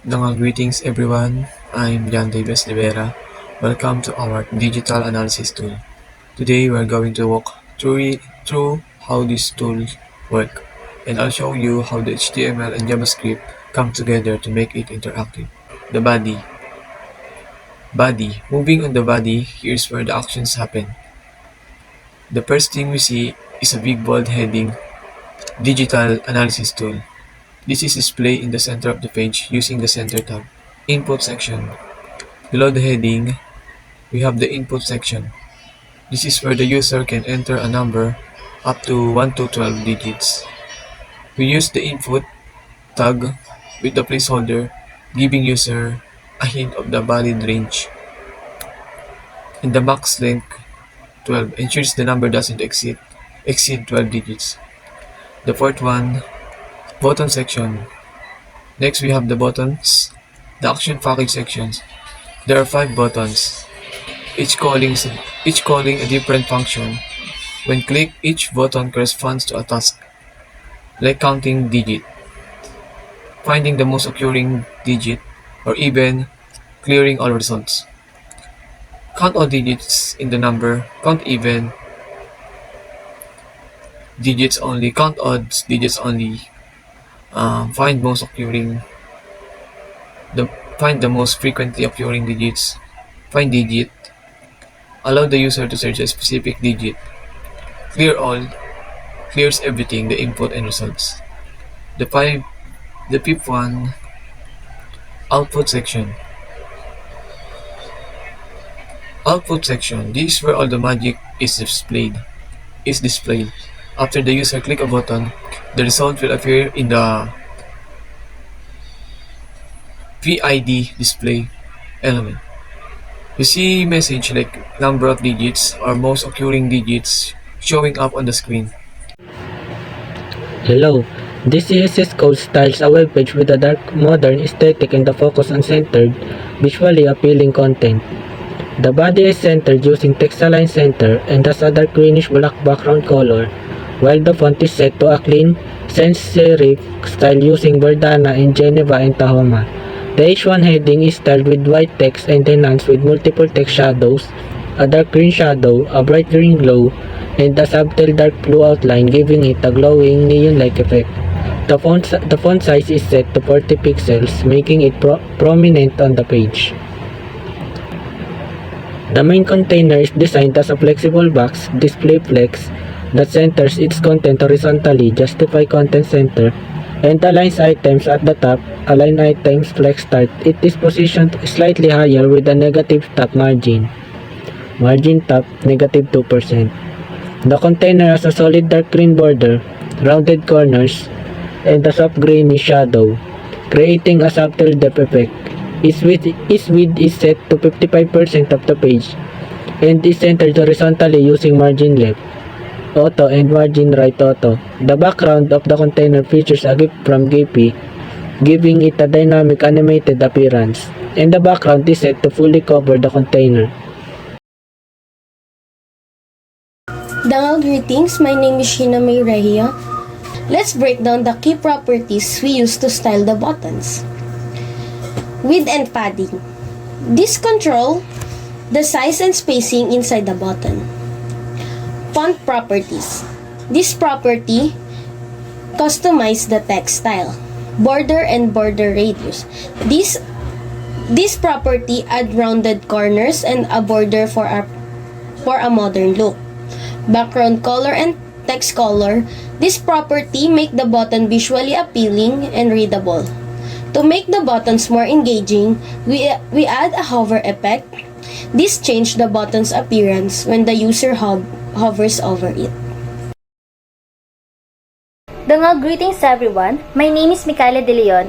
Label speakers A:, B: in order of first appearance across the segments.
A: Greetings everyone, I'm Jan Davis de Vera. Welcome to our digital analysis tool. Today we're going to walk through how this tool works, and I'll show you how the HTML and JavaScript come together to make it interactive. The body. Moving on the body, here's where the actions happen. The first thing we see is a big bold heading, Digital Analysis Tool. This is displayed in the center of the page using the center tab. Input section. Below the heading, we have the input section. This is where the user can enter a number up to 1 to 12 digits. We use the input tag with the placeholder, giving user a hint of the valid range. And the max length 12 ensures the number doesn't exceed 12 digits. The fourth one, button section. Next we have the buttons, the action package sections. There are 5 buttons, each calling a different function. When clicked, each button corresponds to a task, like counting digit, finding the most occurring digit, or even clearing all results. Count all digits in the number, count even digits only, count odd digits only, find the most frequently occurring digits, find digit, allow the user to search a specific digit, clear all, clears everything, the input and results. The fifth one, output section. Output section, this is where all the magic is displayed. After the user click a button, the result will appear in the PID display element. You see message like number of digits or most occurring digits showing up on the screen.
B: Hello, this CSS code styles a web page with a dark, modern aesthetic and a focus on centered, visually appealing content. The body is centered using text-align center and has a dark greenish-black background color, while the font is set to a clean, sans-serif style using Verdana in Geneva and Tahoma. The H1 heading is styled with white text and enhanced with multiple text shadows, a dark green shadow, a bright green glow, and a subtle dark blue outline, giving it a glowing neon-like effect. The font size is set to 40 pixels, making it prominent on the page. The main container is designed as a flexible box display flex that centers its content horizontally, justify content center, and aligns items at the top, align items flex start. It is positioned slightly higher with a negative top margin. Margin top, negative 2%. The container has a solid dark green border, rounded corners, and a soft greenish shadow, creating a subtle depth effect. Its width is set to 55% of the page, and is centered horizontally using margin left auto and margin right auto. The background of the container features a GIF from Giphy, giving it a dynamic animated appearance, and the background is set to fully cover the container.
C: Greetings, my name is Sheena Mae Regio. Let's break down the key properties we use to style the buttons. Width and padding. This control the size and spacing inside the button. Font properties. This property customize the text style. Border and border radius. This property add rounded corners and a border for a modern look. Background color and text color. This property make the button visually appealing and readable. To make the buttons more engaging, we add a hover effect. This changes the button's appearance when the user hovers over it.
D: Greetings everyone, my name is Mikylla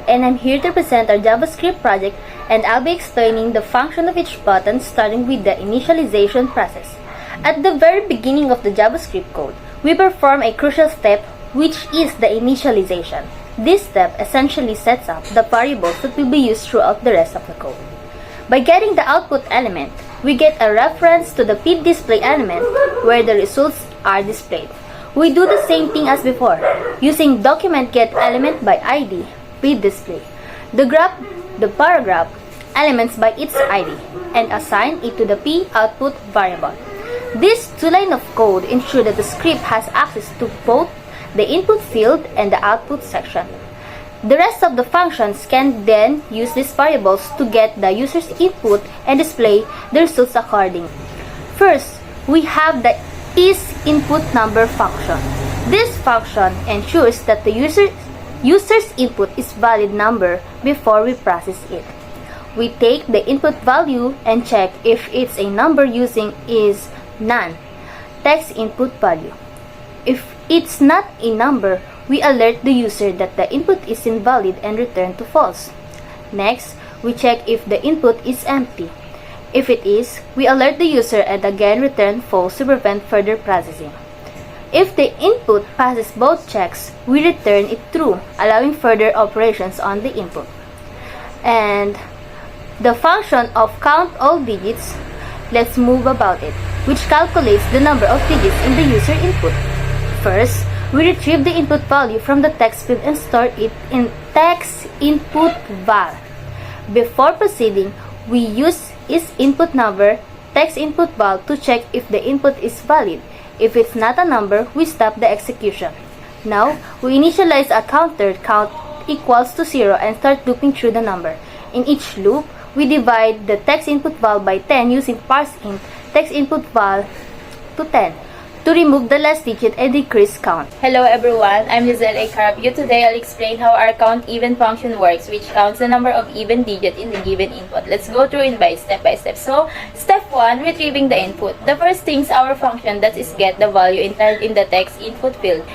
D: and I'm here to present our JavaScript project, and I'll be explaining the function of each button starting with the initialization process. At the very beginning of the JavaScript code, we perform a crucial step, which is the initialization. This step essentially sets up the variables that will be used throughout the rest of the code. By getting the output element, we get a reference to the PID display element where the results are displayed. We do the same thing as before, using document get element by ID, PID display. The graph the paragraph elements by its ID and assign it to the P output variable. This two lines of code ensure that the script has access to both the input field and the output section. The rest of the functions can then use these variables to get the user's input and display the results accordingly. First, we have the isInputNumber function. This function ensures that the user's input is valid number before we process it. We take the input value and check if it's a number using is none text input value. If it's not a number, we alert the user that the input is invalid and return to false. Next, we check if the input is empty. If it is, we alert the user and again return false to prevent further processing. If the input passes both checks, we return it true, allowing further operations on the input. And the function of count all digits, let's move about it, which calculates the number of digits in the user input. First, we retrieve the input value from the text field and store it in text input val. Before proceeding, we use isInputNumber text input val to check if the input is valid. If it's not a number, we stop the execution. Now, we initialize a counter count equals to 0 and start looping through the number. In each loop, we divide the text input val by 10 using parseInt text input val to 10 to remove the last digit and decrease count.
E: Hello everyone, I'm Liezel a Carpio. Today I'll explain how our count even function works, which counts the number of even digit in the given input. Let's go through it by step. So, step 1, retrieving the input. The first thing our function that is get the value entered in the text input field.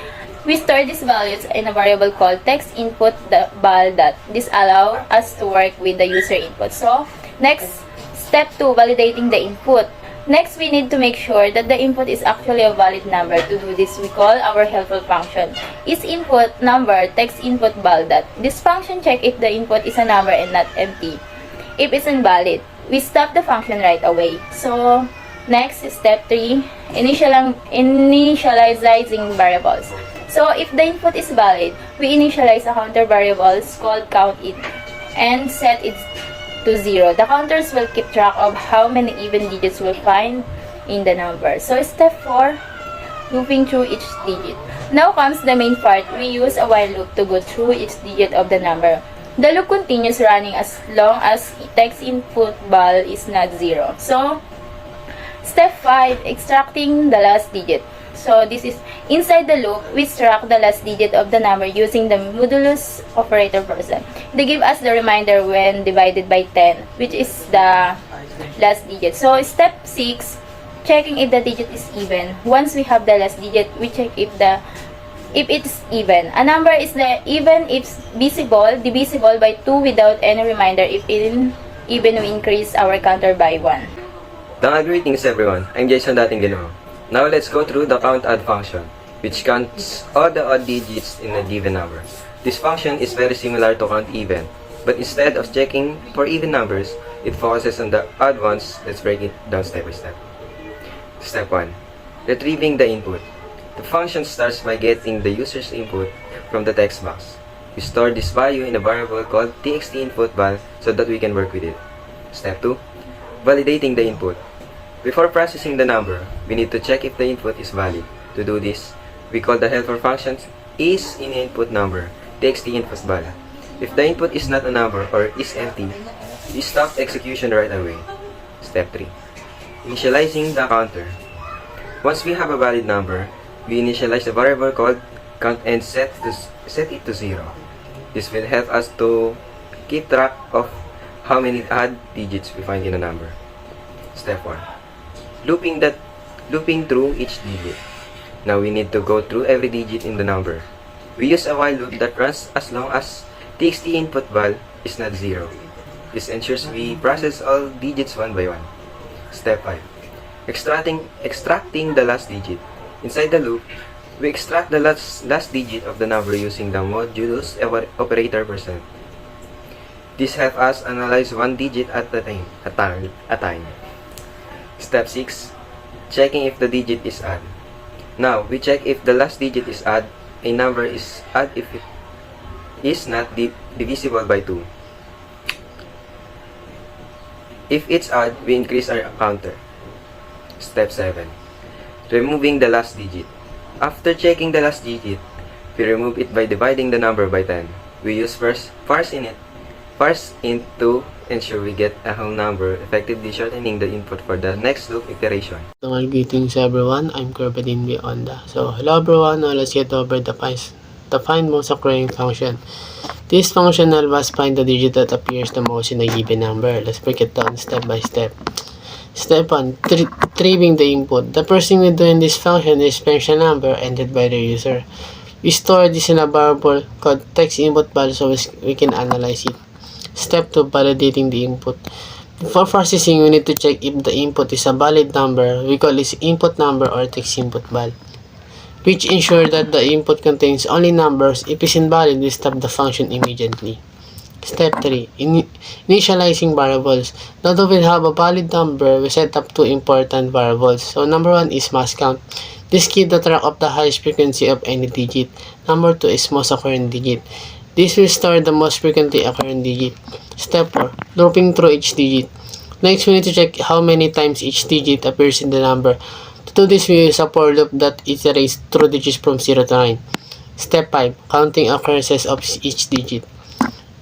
E: We store these values in a variable called text input val. This allows us to work with the user input. So, next, step 2, validating the input. Next, we need to make sure that the input is actually a valid number. To do this, we call our helpful function isInputNumber text input val. This function checks if the input is a number and not empty. If it's invalid, we stop the function right away. So, next, step 3, initializing variables. So, if the input is valid, we initialize a counter variable called countInt and set it to 0. The counters will keep track of how many even digits we'll find in the number. So, step 4, looping through each digit. Now comes the main part. We use a while loop to go through each digit of the number. The loop continues running as long as text input val is not 0. So, step 5, extracting the last digit. So, this is inside the loop, we extract the last digit of the number using the modulus operator %. They give us the reminder when divided by 10, which is the last digit. So, step 6, checking if the digit is even. Once we have the last digit, we check if it's even. A number is even if divisible by 2 without any reminder. If even we increase our counter by 1.
F: Greetings everyone, I'm Jayson Datinguinoo. Now let's go through the count-add function, which counts all the odd digits in a given number. This function is very similar to count even, but instead of checking for even numbers, it focuses on the odd ones. Let's break it down step by step. Step 1. Retrieving the input. The function starts by getting the user's input from the text box. We store this value in a variable called txtinputVal so that we can work with it. Step 2. Validating the input. Before processing the number, we need to check if the input is valid. To do this, we call the helper function isInputNumber txtinputVal. If the input is not a number or is empty, we stop execution right away. Step 3. Initializing the counter. Once we have a valid number, we initialize a variable called count and set it to 0. This will help us to keep track of how many odd digits we find in a number. Step 1. Looping through each digit. Now we need to go through every digit in the number. We use a while loop that runs as long as txtinputVal is not 0. This ensures we process all digits one by one. Step 5. Extracting the last digit. Inside the loop, we extract the last digit of the number using the modulus operator %. This helps us analyze one digit at a time. Step 6. Checking if the digit is odd. Now, we check if the last digit is odd. A number is odd if it is not divisible by 2. If it's odd, we increase our counter. Step 7. Removing the last digit. After checking the last digit, we remove it by dividing the number by 10. We use parse int to ensure we get a whole number, effectively shortening the input for the next loop iteration.
B: Greetings everyone, I'm Kurby Onda. So hello everyone, now let's get over the find most occurring function. This function helps us find the digit that appears the most in a given number. Let's break it down step by step. Step 1. Retrieving the input. The first thing we do in this function is print the number entered by the user. We store this in a variable called text input value so we can analyze it. Step 2. Validating the input. Before processing, we need to check if the input is a valid number. We call this input number or text input value, which ensure that the input contains only numbers. If it's invalid, we stop the function immediately. Step 3. Initializing variables. Now that we have a valid number, we set up two important variables. So number 1 is mass count. This keeps the track of the highest frequency of any digit. Number 2 is most occurring digit. This will store the most frequently occurring digit. Step 4. Looping through each digit. Next, we need to check how many times each digit appears in the number. To do this, we use a for loop that iterates through digits from 0 to 9. Step 5. Counting occurrences of each digit.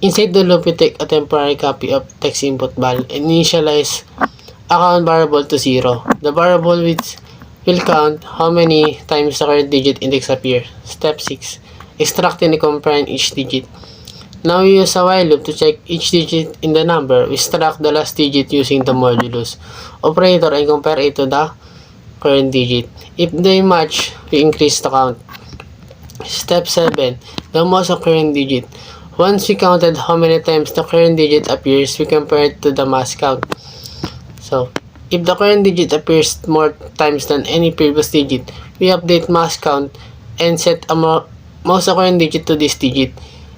B: Inside the loop, we take a temporary copy of text input value and initialize a count variable to 0. The variable will count how many times the current digit index appears. Step 6. Extracting and comparing each digit. Now we use a while loop to check each digit in the number. We extract the last digit using the modulus operator and compare it to the current digit. If they match, we increase the count. Step 7. The most occurring digit. Once we counted how many times the current digit appears, we compare it to the mass count. So, if the current digit appears more times than any previous digit, we update mass count and set a most occurring digit to this digit.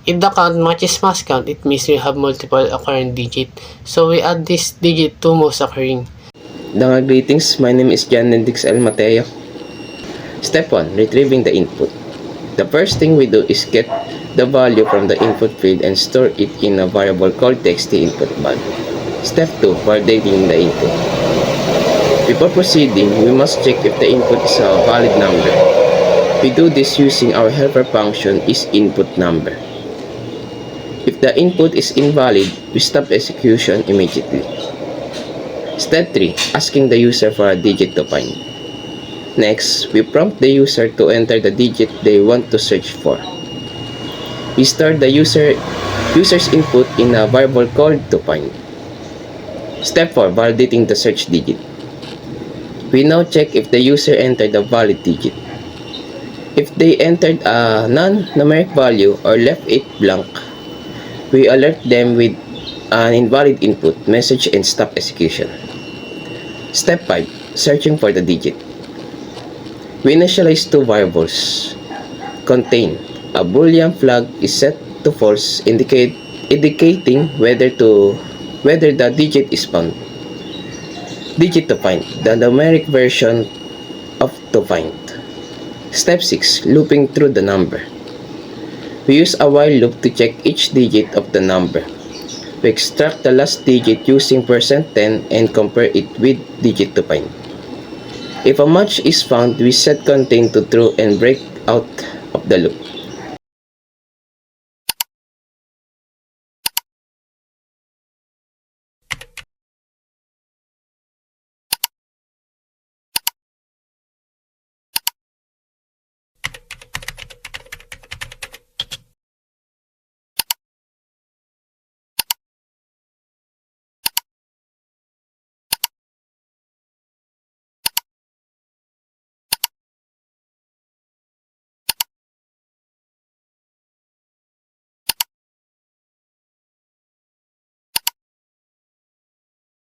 B: If the count matches mass count, it means we have multiple occurring digit. So we add this digit to most occurring.
G: Greetings, my name is Henrics Mateo. Step 1. Retrieving the input. The first thing we do is get the value from the input field and store it in a variable called text input value. Step 2. Validating the input. Before proceeding, we must check if the input is a valid number. We do this using our helper function isInputNumber. If the input is invalid, we stop execution immediately. Step 3. Asking the user for a digit to find. Next, we prompt the user to enter the digit they want to search for. We store the user's input in a variable called toFind. Step 4. Validating the search digit. We now check if the user entered a valid digit. If they entered a non-numeric value or left it blank, we alert them with an invalid input message and stop execution. Step 5. Searching for the digit. We initialize two variables. Contain. A boolean flag is set to false, indicating whether the digit is found. Digit to find. The numeric version of to find. Step 6. Looping through the number. We use a while loop to check each digit of the number. We extract the last digit using %10 and compare it with digit to find. If a match is found, we set contain to true and break out of the loop.